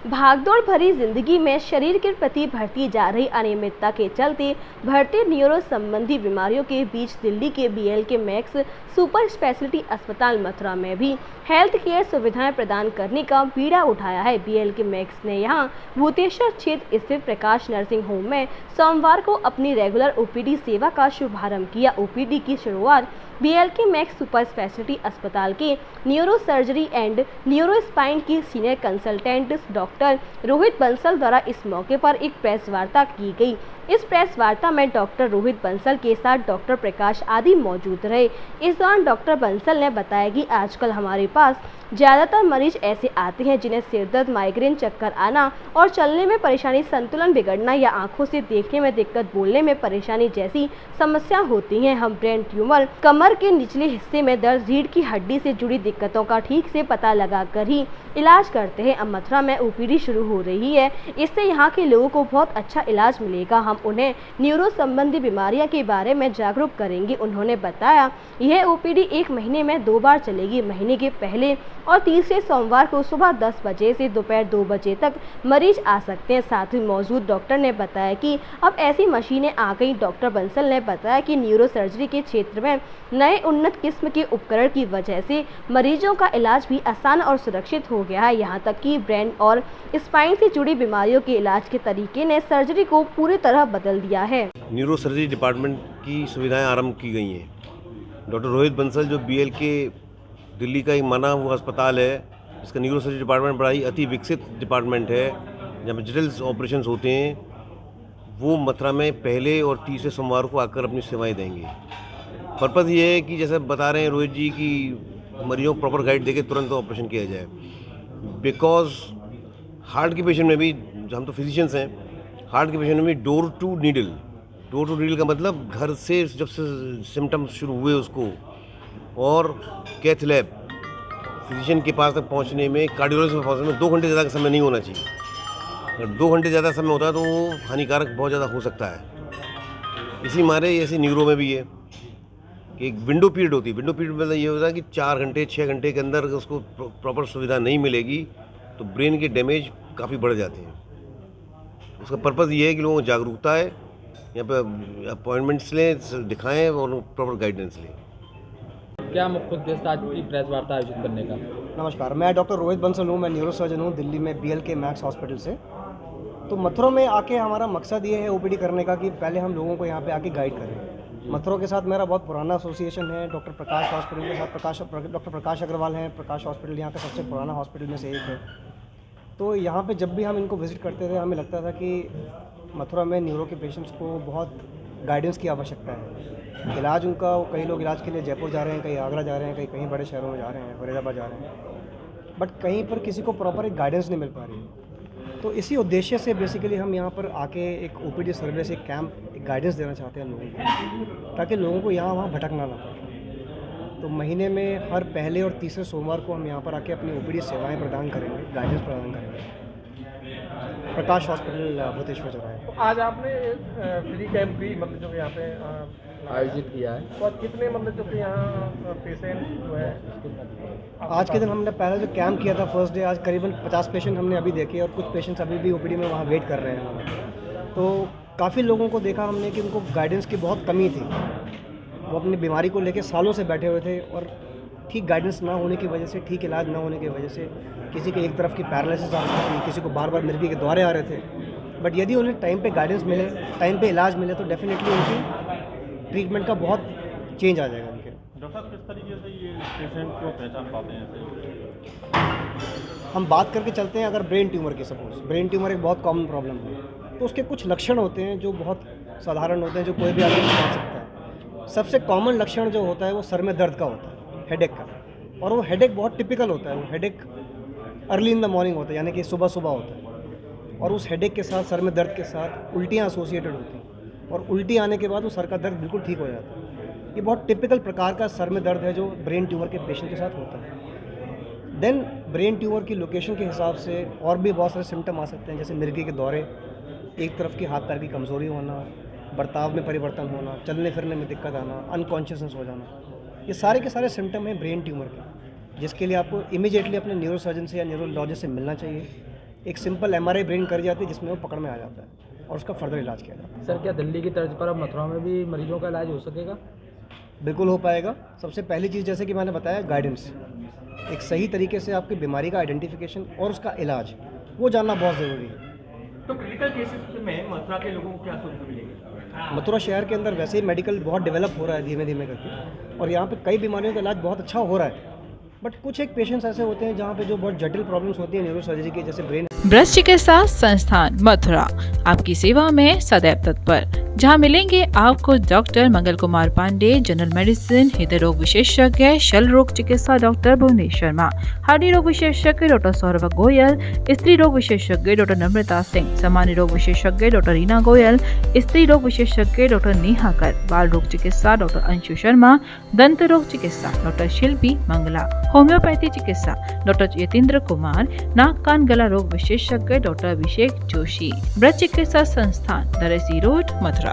भागदौड़ भरी जिंदगी में शरीर के प्रति बढ़ती जा रही अनियमितता के चलते बढ़ते न्यूरो संबंधी बीमारियों के बीच दिल्ली के बीएलके मैक्स सुपर स्पेशलिटी अस्पताल मथुरा में भी हेल्थ केयर सुविधाएं प्रदान करने का बीड़ा उठाया है। बीएलके मैक्स ने यहां भूतेश्वर क्षेत्र स्थित प्रकाश नर्सिंग होम में सोमवार को अपनी रेगुलर ओपीडी सेवा का शुभारंभ किया। ओपीडी की शुरुआत बीएलके मैक्स सुपर स्पेशलिटी अस्पताल के neuro surgery and neuro spine की senior consultant doctor Rohit Bansal द्वारा इस मौके पर एक प्रेस वार्ता की गई। इस प्रेस वार्ता में डॉक्टर रोहित बंसल के साथ डॉक्टर प्रकाश आदि मौजूद रहे। इस दौरान डॉक्टर बंसल ने बताया कि आजकल हमारे पास ज़्यादातर मरीज ऐसे आते हैं जिन्हें सिरदर्द, माइग्रेन, चक्कर आना और चलने में परेशानी, संतुलन बिगड़ना या आंखों से देखने में दिक्कत, बोलने में परेशानी जैसी समस्या होती हैं। हम ब्रेन ट्यूमर, कमर के निचले हिस्से में दर्द, रीढ़ की हड्डी से जुड़ी दिक्कतों का ठीक से पता लगाकर ही इलाज करते हैं। अब मथुरा में ओपीडी शुरू हो रही है, इससे यहाँ के लोगों को बहुत अच्छा इलाज मिलेगा। हम उन्हें न्यूरो संबंधी बीमारियों के बारे में जागरूक करेंगे। उन्होंने बताया यह ओपीडी 1 महीने में 2 बार चलेगी। महीने के पहले और तीसरे सोमवार को सुबह 10 बजे से दोपहर 2 बजे तक मरीज आ सकते हैं। साथ ही मौजूद डॉक्टर ने बताया कि अब ऐसी मशीनें आ गई। डॉक्टर बंसल ने बताया कि न्यूरो सर्जरी के क्षेत्र में नए उन्नत किस्म के उपकरण की वजह से मरीजों का इलाज भी आसान और सुरक्षित हो गया है। यहाँ तक कि ब्रेन और स्पाइन से जुड़ी बीमारियों के इलाज के तरीके ने सर्जरी को पूरी तरह बदल दिया है। न्यूरो सर्जरी डिपार्टमेंट की सुविधाएं आरंभ की गई हैं। डॉक्टर रोहित बंसल जो बीएलके दिल्ली का एक माना हुआ अस्पताल है, इसका न्यूरो सर्जरी डिपार्टमेंट बड़ा ही अति विकसित डिपार्टमेंट है जहाँ जटिल ऑपरेशंस होते हैं। वो मथुरा में पहले और तीसरे सोमवार को आकर अपनी सेवाएं देंगे। पर्पज़ ये है कि जैसे बता रहे हैं रोहित जी कि मरीजों को प्रॉपर गाइड देके तुरंत ऑपरेशन किया जाए। बिकॉज हार्ट के पेशेंट में भी, हम तो फिजिशियंस हैं, हार्ट के पेशेंट में भी डोर टू नीडल का मतलब घर से जब से सिम्टम्स शुरू हुए उसको और कैथ लैब फिजिशियन के पास तक पहुंचने में, कार्डियोलॉजिस्ट के पहुंचने में 2 घंटे ज़्यादा का समय नहीं होना चाहिए। अगर 2 घंटे ज़्यादा समय होता है तो वो हानिकारक बहुत ज़्यादा हो सकता है। इसी मारे ऐसे न्यूरो में भी है कि एक विंडो पीरियड होती है। विंडो पीरियड मतलब ये होता है कि 4 घंटे 6 घंटे के अंदर उसको प्रॉपर सुविधा नहीं मिलेगी तो ब्रेन के डैमेज काफ़ी बढ़ जाते हैं। उसका पर्पज़ ये है कि लोगों को जागरूकता है, यहाँ पे अपॉइंटमेंट्स लें, दिखाएं और प्रॉपर गाइडेंस लें। क्या मुख्य उद्देश्य आज की प्रेस वार्ता आयोजित करने का? नमस्कार, मैं डॉक्टर रोहित बंसल हूँ। मैं न्यूरो सर्जन हूँ दिल्ली में बीएलके मैक्स हॉस्पिटल से। तो मथुरा में आके हमारा मकसद ये है ओपीडी करने का कि पहले हम लोगों को यहाँ पे आके गाइड करें। मथुरा के साथ मेरा बहुत पुराना एसोसिएशन है। डॉक्टर प्रकाश हॉस्पिटल के साथ डॉक्टर प्रकाश अग्रवाल हैं। प्रकाश हॉस्पिटल यहाँ का सबसे पुराना हॉस्पिटल में से एक है। तो यहाँ पे जब भी हम इनको विज़िट करते थे हमें लगता था कि मथुरा में न्यूरो के पेशेंट्स को बहुत गाइडेंस की आवश्यकता है। इलाज उनका, कई लोग इलाज के लिए जयपुर जा रहे हैं, कहीं आगरा जा रहे हैं, कहीं बड़े शहरों में जा रहे हैं, फरीदाबाद जा रहे हैं, बट कहीं पर किसी को प्रॉपर एक गाइडेंस नहीं मिल पा रही है। तो इसी उद्देश्य से बेसिकली हम यहाँ पर आके एक ओपीडी सर्विस, एक कैंप, एक गाइडेंस देना चाहते हैं लोगों को, ताकि लोगों को यहाँ वहाँ भटकना ना पड़े। तो महीने में हर पहले और तीसरे सोमवार को हम यहाँ पर आके अपनी ओपीडी सेवाएँ प्रदान करेंगे, गाइडेंस प्रदान करेंगे। प्रकाश हॉस्पिटल भूतेश्वर चौराहे। आज आपने फ्री कैंप भी मतलब जो यहाँ पे आयोजित किया है, और कितने मतलब जो कि यहाँ पेशेंट जो है आज के दिन हमने पहले जो कैंप किया था फर्स्ट डे, आज करीबन 50 पेशेंट हमने अभी देखे और कुछ पेशेंट्स अभी भी ओपीडी में वहाँ वेट कर रहे हैं। तो काफ़ी लोगों को देखा हमने कि उनको गाइडेंस की बहुत कमी थी। वो अपनी बीमारी को लेकर सालों से बैठे हुए थे और ठीक गाइडेंस ना होने की वजह से, ठीक इलाज ना होने की वजह से किसी के एक तरफ की पैरालिसिस आ रही थी, किसी को बार बार मिर्गी के दौरे आ रहे थे। बट यदि उन्हें टाइम पे गाइडेंस मिले, टाइम पे इलाज मिले तो डेफिनेटली उनकी ट्रीटमेंट का बहुत चेंज आ जाएगा उनके। डॉक्टर साहब, किस तरीके से ये पेशेंट को पहचान पाते हैं? हम बात करके चलते हैं, अगर ब्रेन ट्यूमर की, सपोज ब्रेन ट्यूमर एक बहुत कॉमन प्रॉब्लम है, तो उसके कुछ लक्षण होते हैं जो बहुत साधारण होते हैं, जो कोई भी आदमी समझ सकता है। सबसे कॉमन लक्षण जो होता है वो सर में दर्द का होता है, हेडेक का, और वो हेडेक बहुत टिपिकल होता है। वो headache early in the morning होता है, यानी कि सुबह सुबह होता है, और उस हेडेक के साथ, सर में दर्द के साथ उल्टियाँ एसोसिएटेड होती हैं, और उल्टी आने के बाद वो सर का दर्द बिल्कुल ठीक हो जाता है। ये बहुत टिपिकल प्रकार का सर में दर्द है जो ब्रेन ट्यूमर के पेशेंट के साथ होता है। देन ब्रेन ट्यूमर की लोकेशन के हिसाब से और भी बहुत सारे सिम्टम आ सकते हैं, जैसे मिर्गी के दौरे, एक तरफ की हाथ पैर की कमज़ोरी होना, बर्ताव में परिवर्तन होना, चलने फिरने में दिक्कत आना, अनकॉन्शियसनेस हो जाना, ये सारे के सारे सिम्टम हैं ब्रेन ट्यूमर के, जिसके लिए आपको इमीडिएटली अपने न्यूरो सर्जन से या न्यूरोलॉजिस्ट से मिलना चाहिए। एक सिंपल MRI ब्रेन कर जाती है जिसमें वो पकड़ में आ जाता है और उसका फर्दर इलाज किया जाता है। सर क्या दिल्ली की तर्ज पर अब मथुरा में भी मरीजों का इलाज हो सकेगा? बिल्कुल हो पाएगा। सबसे पहली चीज़ जैसे कि मैंने बताया, गाइडेंस, एक सही तरीके से आपकी बीमारी का आइडेंटिफिकेशन और उसका इलाज, वो जानना बहुत ज़रूरी है। तो क्रिटिकल केसेस में मथुरा के लोगों को क्या सुविधा मिलेगी? मथुरा शहर के अंदर वैसे ही मेडिकल बहुत डेवलप हो रहा है धीमे धीमे करके, और यहाँ पे कई बीमारियों का इलाज बहुत अच्छा हो रहा है। बट कुछ एक पेशेंट्स ऐसे होते हैं जहाँ पे जो बहुत जटिल प्रॉब्लम्स होती है न्यूरो सर्जरी की, जैसे ब्रेन। ब्रस्ट चिकित्सा संस्थान मथुरा आपकी सेवा में सदैव तत्पर, जहां मिलेंगे आपको डॉक्टर मंगल कुमार पांडे, जनरल मेडिसिन, हृदय रोग विशेषज्ञ, शल रोग चिकित्सा डॉक्टर भुवनेश शर्मा, हार्डी रोग विशेषज्ञ डॉक्टर सौरभ गोयल, स्त्री रोग विशेषज्ञ डॉक्टर नम्रता सिंह, सामान्य रोग विशेषज्ञ डॉक्टर रीना गोयल, स्त्री रोग विशेषज्ञ डॉक्टर नेहा कर, बाल रोग चिकित्सा डॉक्टर अंशु शर्मा, दंत रोग चिकित्सा डॉक्टर शिल्पी मंगला, होम्योपैथी चिकित्सा डॉक्टर यतेंद्र कुमार, नाक कान गला रोग विशेषज्ञ डॉक्टर अभिषेक जोशी। ब्रस्ट चिकित्सा संस्थान दरसी रोड मथुरा।